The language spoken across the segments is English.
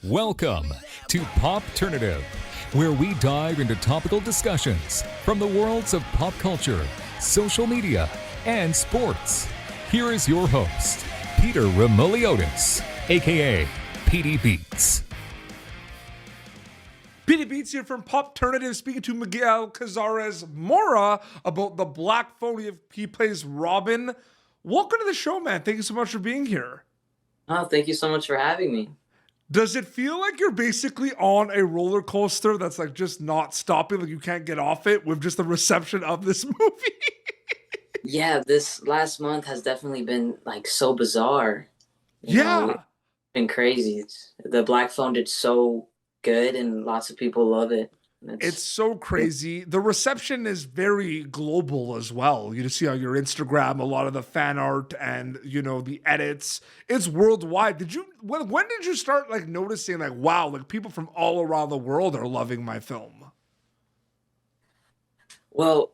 Welcome to Popternative, where we dive into topical discussions from the worlds of pop culture, social media, and sports. Here is your host, Peter Remoliotis, aka PD Beats. PD Beats here from Popternative, speaking to Miguel Cazarez Mora about the Black Phone. He plays Robin. Welcome to the show, man. Thank you so much for being here. Oh, thank you so much for having me. Does it feel like you're basically on a roller coaster that's like just not stopping, like you can't get off it with just the reception of this movie? Yeah, this last month has definitely been like so bizarre. It's been crazy. The Black Phone did so good and lots of people love it. It's so crazy. The reception is very global as well. You see on your Instagram a lot of the fan art and the edits. It's worldwide. When did you start like noticing like wow, like people from all around the world are loving my film? Well,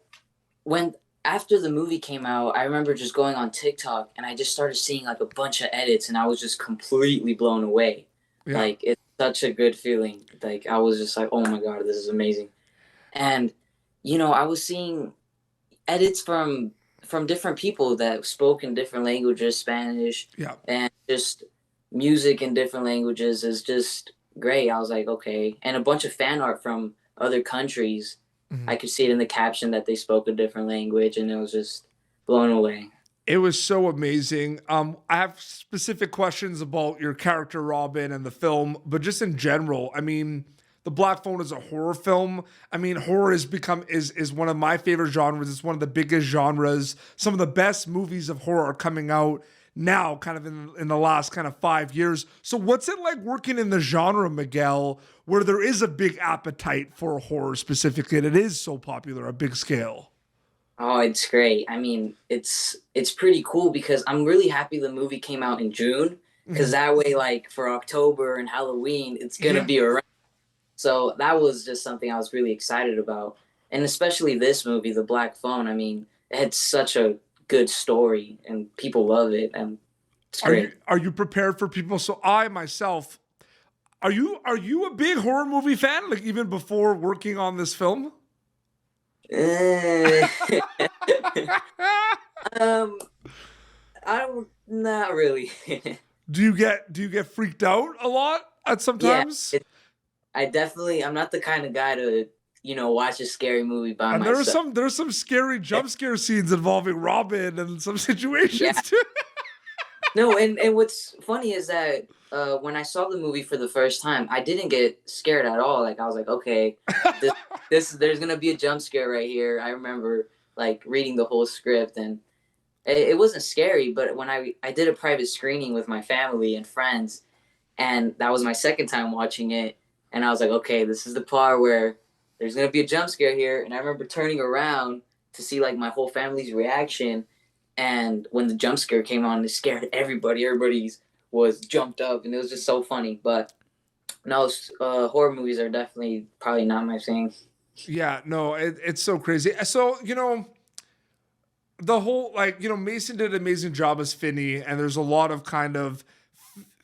when after the movie came out, I remember just going on TikTok and I just started seeing like a bunch of edits and I was just completely blown away. Yeah. Like it's such a good feeling. Like I was just like, oh my God, this is amazing. And I was seeing edits from different people that spoke in different languages, Spanish, Yeah. and just music in different languages is just great. I was like, okay. And a bunch of fan art from other countries. Mhm. I could see it in the caption that they spoke a different language and it was just blown away. It was so amazing. I have specific questions about your character Robin and the film, but just in general, I mean, The Black Phone is a horror film. I mean, horror is one of my favorite genres. It's one of the biggest genres. Some of the best movies of horror are coming out now, kind of in the last kind of 5 years. So what's it like working in the genre, Miguel, where there is a big appetite for horror specifically, and it is so popular, a big scale? Oh, it's great. I mean, it's pretty cool because I'm really happy the movie came out in June because that way, like for October and Halloween, it's gonna be around. So that was just something I was really excited about, and especially this movie, The Black Phone. I mean, it had such a good story, and people love it, and it's great. Are you prepared for people? So I myself, are you a big horror movie fan? Like even before working on this film? Eh, um, I don't, not really. Do you get freaked out a lot at sometimes? I'm not the kind of guy to, watch a scary movie by And myself. there's some scary jump scare scenes involving Robin and some situations Yeah. too. No, and what's funny is that when I saw the movie for the first time, I didn't get scared at all. Like I was like, okay, there's gonna be a jump scare right here. I remember like reading the whole script, and it wasn't scary. But when I did a private screening with my family and friends, and that was my second time watching it, and I was like, okay, this is the part where there's gonna be a jump scare here. And I remember turning around to see like my whole family's reaction. And when the jump scare came on, it scared everybody. Everybody's was jumped up, and it was just so funny. But no, horror movies are definitely probably not my thing. Yeah, no, it's so crazy. So, the whole Mason did an amazing job as Finney, and there's a lot of kind of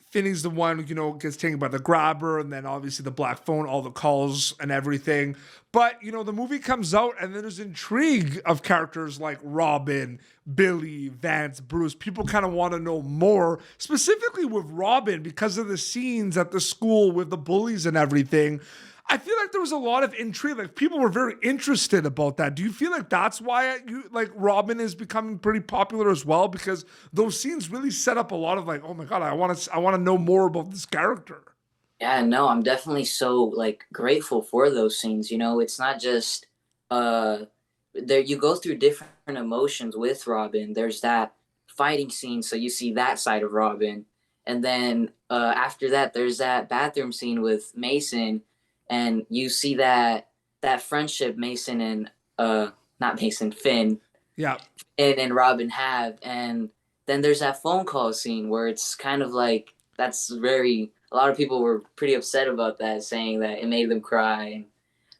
Finney's the one gets taken by the grabber, and then obviously the Black Phone, all the calls and everything. But the movie comes out, and then there's intrigue of characters like Robin, Billy, Vance, Bruce. People kind of want to know more, specifically with Robin because of the scenes at the school with the bullies and everything. I feel like there was a lot of intrigue. Like people were very interested about that. Do you feel like that's why Robin is becoming pretty popular as well? Because those scenes really set up a lot of like, oh my God, I want to know more about this character. Yeah, no, I'm definitely so like grateful for those scenes. It's not just there. You go through different emotions with Robin. There's that fighting scene, so you see that side of Robin, and then after that, there's that bathroom scene with Mason. And you see that friendship Mason and not Mason, Finn, Yeah. and Robin have, and then there's that phone call scene where it's kind of like a lot of people were pretty upset about that, saying that it made them cry.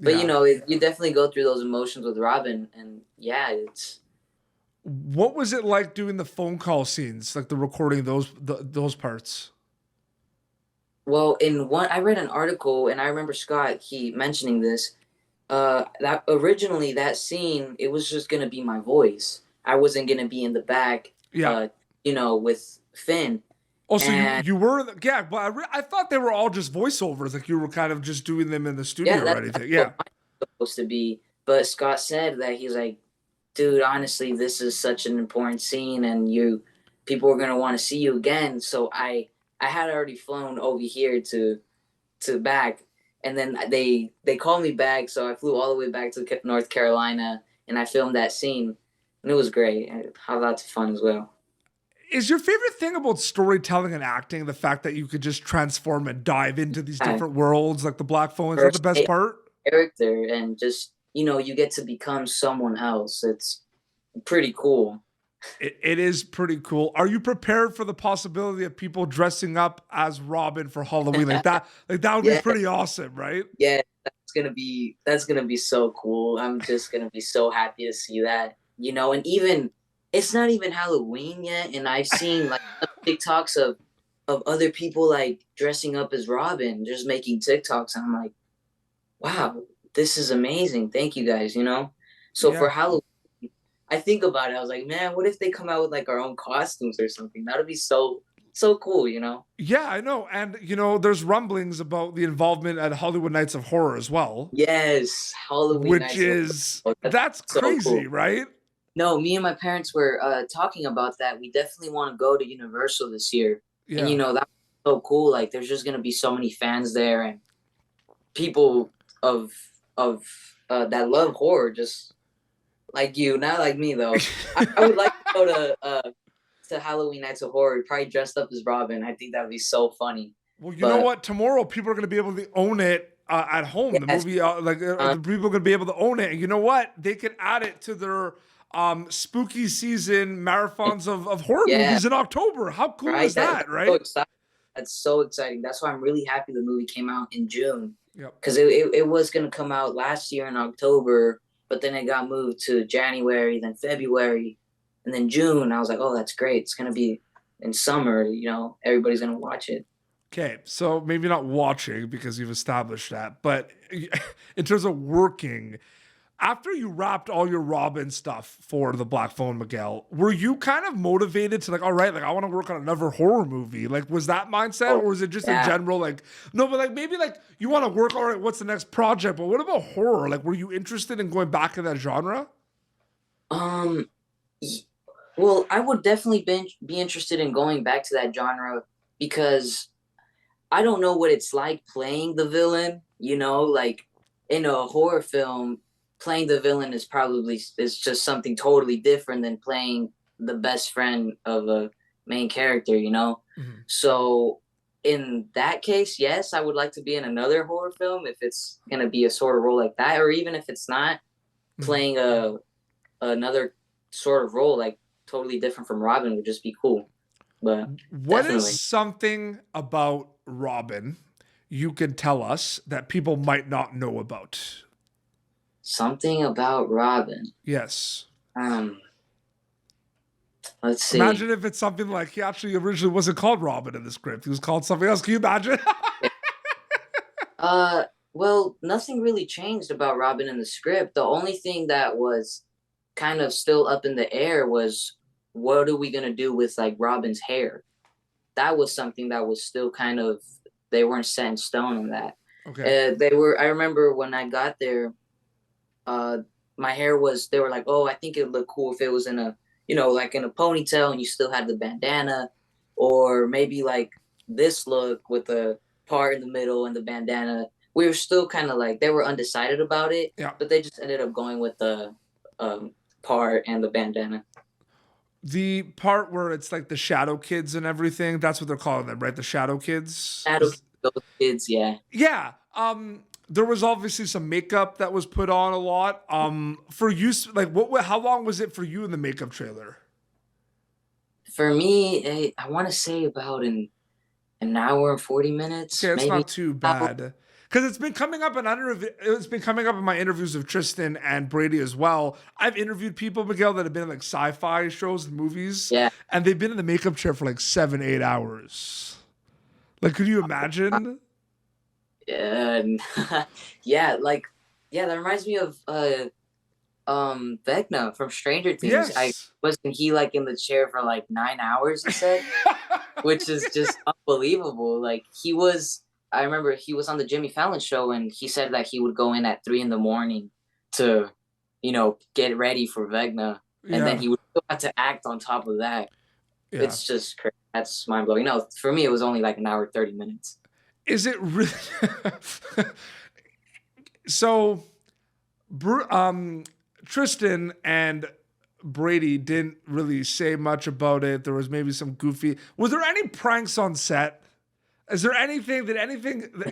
But Yeah. you definitely go through those emotions with Robin, and yeah, it's What was it like doing the phone call scenes, like the recording those parts? Well, in one, I read an article, and I remember Scott he mentioning this. That originally that scene, it was just gonna be my voice. I wasn't gonna be in the back, Yeah. with Finn. Also, you And you were yeah, but I thought they were all just voiceovers, like you were kind of just doing them in the yeah, studio or that's anything. what Yeah. mine's supposed to be. But Scott said that he's like, dude, honestly, this is such an important scene, and people are gonna want to see you again. So I had already flown over here to back, and then they called me back, so I flew all the way back to North Carolina, and I filmed that scene, and it was great. I had lots of fun as well. Is your favorite thing about storytelling and acting the fact that you could just transform and dive into these I different worlds like the Black Phone? Is that the first best part? character, and just you get to become someone else. It's pretty cool. It is pretty cool. Are you prepared for the possibility of people dressing up as Robin for Halloween like that? Like that would be Yeah, pretty awesome, right? yeah, that's gonna be so cool. I'm just gonna be so happy to see that. And even it's not even Halloween yet, and I've seen like TikToks of other people like dressing up as Robin, just making TikToks, and I'm like, wow, this is amazing. Thank you guys. So for Yeah. Halloween, I think about it. I was like, man, what if they come out with like our own costumes or something? That would be so cool. Yeah, I know. And there's rumblings about the involvement at Hollywood Nights of Horror as well, Yes, Halloween which nights. is That's that's so crazy, cool. right? No, me and my parents were talking about that. We definitely want to go to Universal this year, and Yeah. that's so cool. Like, there's just gonna be so many fans there, and people of of that love horror, just like you, not like me though. I would like to go to Halloween Nights of Horror, probably dressed up as Robin. I think that would be so funny. Well, you know But what? Tomorrow, people are going to be able to own it at home. The yes, movie, the people are going to be able to own it. And you know what? They can add it to their spooky season marathons of horror yeah, movies in October. How cool right. is that, That's so right? exciting. That's so exciting. That's why I'm really happy the movie came out in June, Yep. because it was going to come out last year in October, but then it got moved to January, then February, and then June. I was like, oh, that's great. It's going to be in summer. Everybody's going to watch it. Okay, so maybe not watching because you've established that, but in terms of working, after you wrapped all your Robin stuff for the Black Phone, Miguel, were you kind of motivated to like, all right, like I want to work on another horror movie? Like, was that mindset, Oh, or was it just in yeah. general like, no, but like maybe like you want to work, all right, what's the next project? But what about horror? Like, were you interested in going back in that genre? Um, well, I would definitely be interested in going back to that genre, because I don't know what it's like playing the villain, like in a horror film, playing the villain is just something totally different than playing the best friend of a main character. Mhm. So in that case, yes, I would like to be in another horror film if it's gonna be a sort of role like that, or even if it's not, Mhm. playing another sort of role like totally different from Robin would just be cool. But What is definitely. something about Robin you can tell us that people might not know about? Something about Robin. Yes. Um, let's see. Imagine if it's something like he actually originally wasn't called Robin in the script. He was called something else. Can you imagine? Uh, well, nothing really changed about Robin in the script. The only thing that was kind of still up in the air was, what are we gonna do with like Robin's hair? That was something that was still kind of, they weren't set in stone on that. Okay. They were. I remember when I got there, uh, my hair was. They were like, "Oh, I think it would look cool if it was in a, like in a ponytail, and you still had the bandana, or maybe like this look with the part in the middle and the bandana." We were still kind of like, they were undecided about it, Yeah. but they just ended up going with the part and the bandana. The part where it's like the shadow kids and everything, that's what they're calling them, right? The shadow kids. Shadow those kids, yeah. Yeah. There was obviously some makeup that was put on a lot. For you, like how long was it for you in the makeup trailer? For me, I want to say about an hour and 40 minutes, Okay, it's maybe. not too bad. Because it's been coming up it's been coming up in my interviews of Tristan and Brady as well. I've interviewed people, Miguel, that have been in like sci-fi shows and movies, Yeah. and they've been in the makeup chair for like 7, 8 hours. Like, could you imagine? And yeah, like yeah, that reminds me of Vecna from Stranger Things. I Yes. wasn't he like in the chair for like 9 hours, he said, which is just unbelievable. Like he was, I remember he was on the Jimmy Fallon show and he said that he would go in at 3 in the morning to, get ready for Vecna, and then Yeah. he would still have to act on top of that. Yeah. It's just crazy. That's mind blowing. No, for me it was only like an hour 30 minutes. Is it really? So, Tristan and Brady didn't really say much about it. There was maybe some goofy. Were there any pranks on set? Is there anything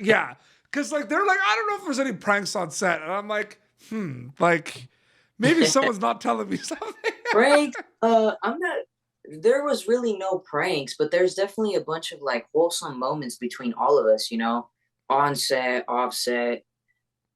yeah. Because like they're like, I don't know if there's any pranks on set. And I'm like maybe someone's not telling me something. Pranks? I'm not. There was really no pranks, but there's definitely a bunch of like wholesome moments between all of us. On set, off set,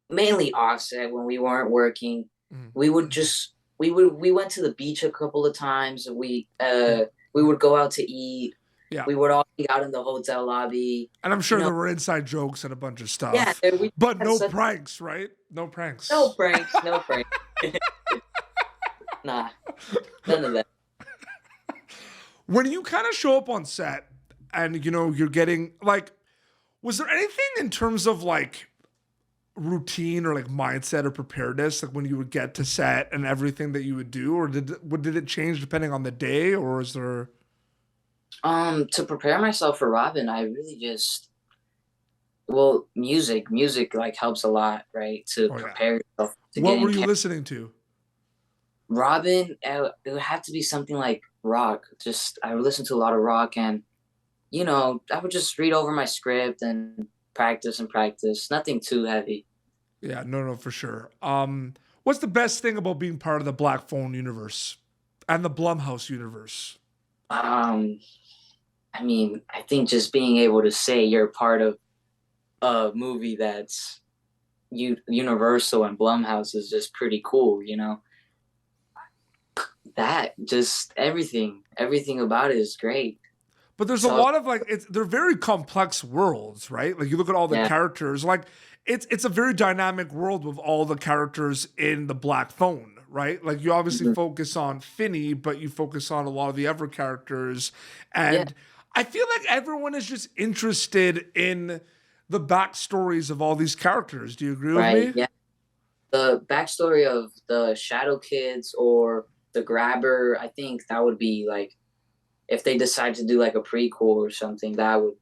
mainly off set when we weren't working. We would just we went to the beach a couple of times. We would go out to eat. Yeah. We would all be out in the hotel lobby. And I'm sure there were inside jokes and a bunch of stuff. Yeah, but no pranks, right? No pranks. No pranks. No pranks. Nah, none of that. When you kind of show up on set and you're getting like, was there anything in terms of like routine or like mindset or preparedness, like when you would get to set and everything that you would do, or did it change depending on the day, or is there? To prepare myself for Robin, I really just music like helps a lot, right? To prepare yourself. What were you listening to? Robin, it would have to be something like rock. Just I would listen to a lot of rock, and I would just read over my script and practice. Nothing too heavy. Yeah, no, for sure. What's the best thing about being part of the Black Phone universe and the Blumhouse universe? I mean, I think just being able to say you're part of a movie that's Universal and Blumhouse is just pretty cool, That just everything about it is great. But there's a lot of like they're very complex worlds, right? Like you look at all the characters, like it's a very dynamic world with all the characters in the Black Phone, right? Like you obviously focus on Finney, but you focus on a lot of the other characters, and I feel like everyone is just interested in the backstories of all these characters. Do you agree with me? Yeah. The backstory of the Shadow Kids or the Grabber, I think that would be like, if they decide to do like a prequel or something, that would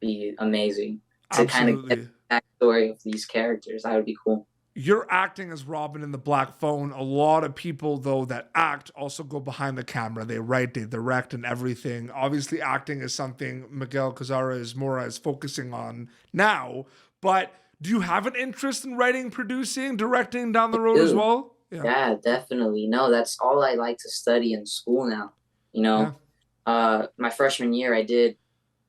be amazing to kind of get the backstory of these characters. That would be cool. You're acting as Robin in the Black Phone. A lot of people, though, that act also go behind the camera. They write, they direct, and everything. Obviously, acting is something Miguel Cazarez Mora is focusing on now. But do you have an interest in writing, producing, directing down the road as well? Yeah, definitely. No, that's all I like to study in school now. My freshman year, I did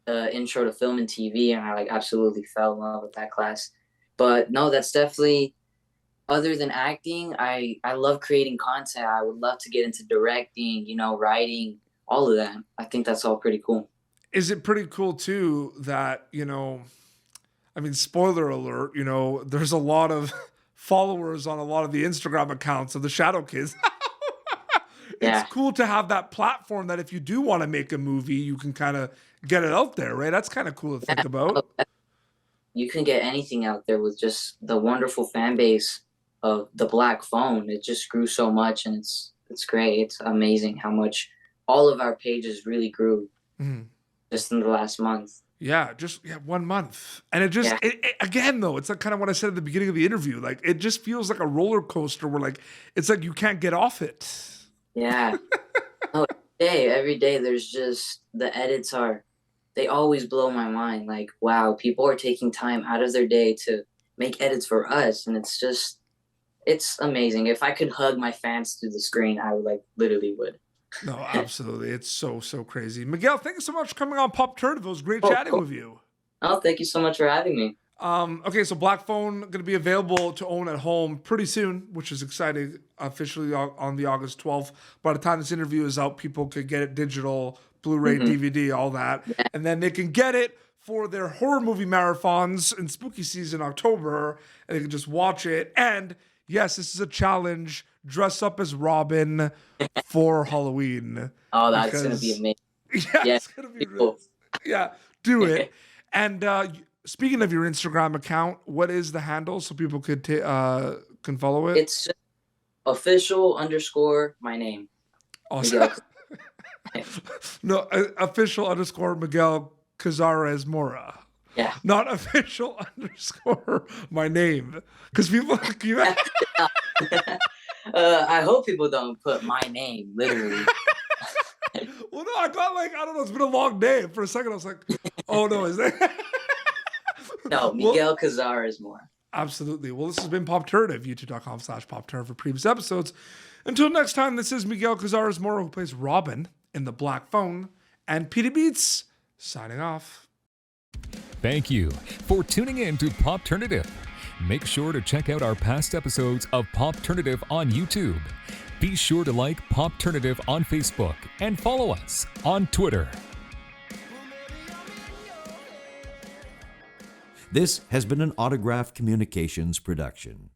intro to film and TV, and I like absolutely fell in love with that class. But no, that's definitely, other than acting, I love creating content. I would love to get into directing, writing, all of that. I think that's all pretty cool. Is it pretty cool too that, I mean, spoiler alert, there's a lot of followers on a lot of the Instagram accounts of the Shadow Kids. It's cool to have that platform that if you do want to make a movie, you can kind of get it out there, right? That's kind of cool to think about. You can get anything out there with just the wonderful fan base of the Black Phone. It just grew so much, and it's great. It's amazing how much all of our pages really grew just in the last month. Yeah, just 1 month. And it just, again, though, it's like kind of what I said at the beginning of the interview. Like, it just feels like a roller coaster where, like, it's like you can't get off it. Yeah. Every day, there's just, the edits they always blow my mind. Like, wow, people are taking time out of their day to make edits for us. And it's amazing. If I could hug my fans through the screen, I would, like, literally would. No, absolutely. It's so crazy. Miguel, thank you so much for coming on Popternative. It was great chatting with you. Oh, thank you so much for having me. Okay, so Black Phone going to be available to own at home pretty soon, which is exciting, officially on the August 12th. By the time this interview is out, people could get it digital, Blu-ray, DVD, all that. And then they can get it for their horror movie marathons in spooky season October, and they can just watch it. And yes, this is a challenge. Dress up as Robin for Halloween. Oh, that's gonna be amazing. Yeah, it's gonna be cool. Yeah, do it. And speaking of your Instagram account, what is the handle so people could can follow it? It's official_ my name. Awesome. No, official_ Miguel Cazarez Mora. Yeah. Not official _ my name. Because people I hope people don't put my name, literally. Well, no, I got I don't know, it's been a long day. For a second, I was like, oh no, is that? No, Miguel Cazarez Mora. Absolutely. Well, this has been Popternative, youtube.com/Popternative for previous episodes. Until next time, this is Miguel Cazarez Mora, who plays Robin in The Black Phone, and Petey Beats, signing off. Thank you for tuning in to Popternative. Make sure to check out our past episodes of Popternative on YouTube. Be sure to like Popternative on Facebook and follow us on Twitter. This has been an Autograph Communications production.